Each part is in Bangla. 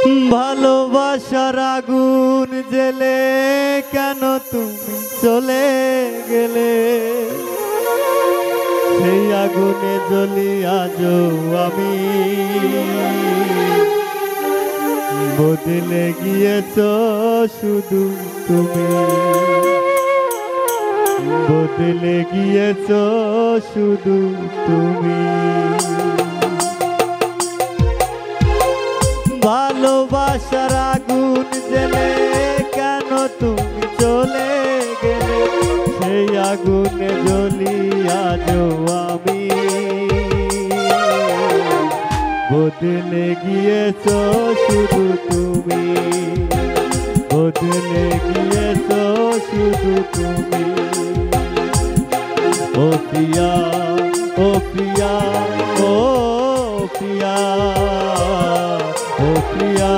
ভালোবাসার আগুন জেলে কেন তুমি চলে গেলে, সেই আগুনে জ্বলি আজও আমি। বদলে গিয়েছ শুধু তুমি, বদলে গিয়েছ শুধু তুমি। ভালোবাসার আগুন জেলে কেন তুমি চলে গেলে, সেই আগুনে জ্বলি আজও আমি। বদলে গিয়েছ শুধু তুমি, বদলে গিয়েছ শুধু তুমি। ও প্রিয়া, ও প্রিয়া, ও প্রিয়া, ও প্রিয়া।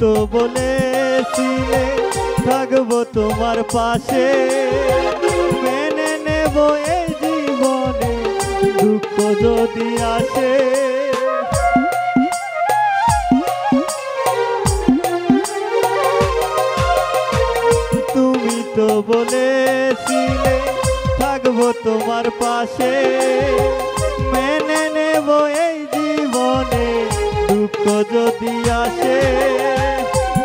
তো বলেছিলে থাকবো তোমার পাশে, মেনে নেব এই জীবনে দুঃখ যদি আসে। তুমি তো বলেছিলে থাকবো তোমার পাশে, মেনে নেব এই জীবনে দুঃখ যদি আসে।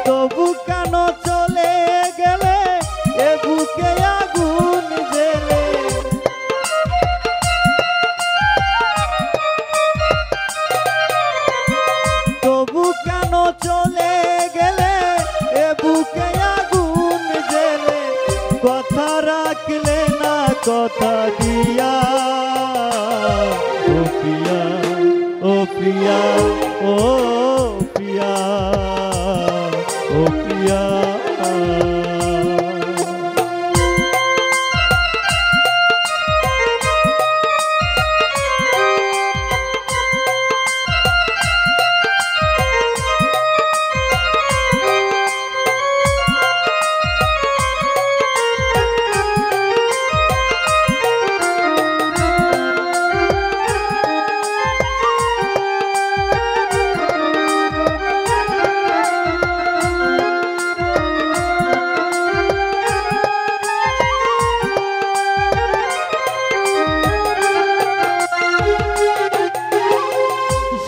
তবু কেন চলে গেলে এ বুকে আগুন জেলে, তবু কেন চলে গেলে এ বুকে আগুন জেলে। কথা রাখলে না কথা দিয়া, ও প্রিয়া, ও প্রিয়া, ও প্রিয়া, ও প্রিয়া।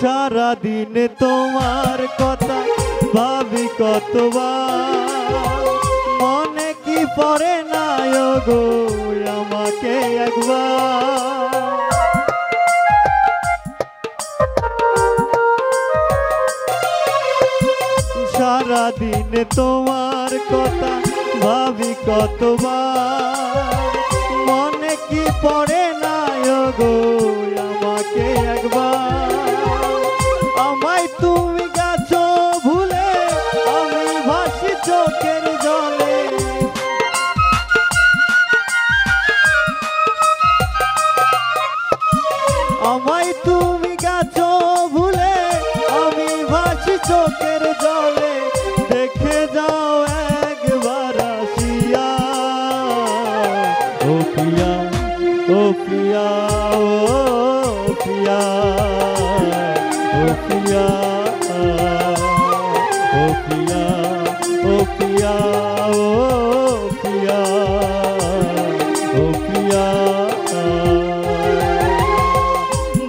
সারা দিন তোমার কথা ভাবি কতবার, মনে কি পড়ে না গো আমাকে একবার। সারা দিন তোমার কথা ভাবি কতবার, মনে কি পড়ে না গো আমাকে একবার। আমায় তুমি গেছো ভুলে আমি ভাসি চোখের জলে, আমায় তুমি গেছো ভুলে আমি ভাসি চোখের জলে। দেখে যাও একবার আসিয়া, ও প্রিয়া, ও প্রিয়া, ও প্রিয়া, ও প্রিয়া, ও প্রিয়া, ও প্রিয়া, ও প্রিয়া, ও প্রিয়া।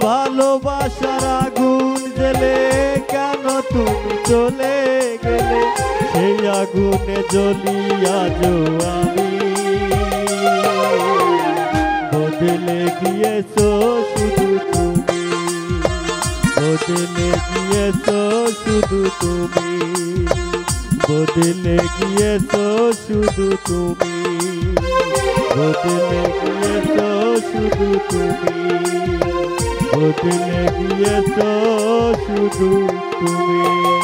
ভালোবাসার আগুন জেলে কেন তুমি চলে গেলে, সেই আগুনে জ্বলি আজও আমি। বদলে গিয়েছ শুধু তুমি, বদলে গিয়েছ শুধু তুমি, বদলে গিয়েছো শুধু তুমি, বদলে গিয়েছো শুধু তুমি, বদলে গিয়েছো শুধু তুমি।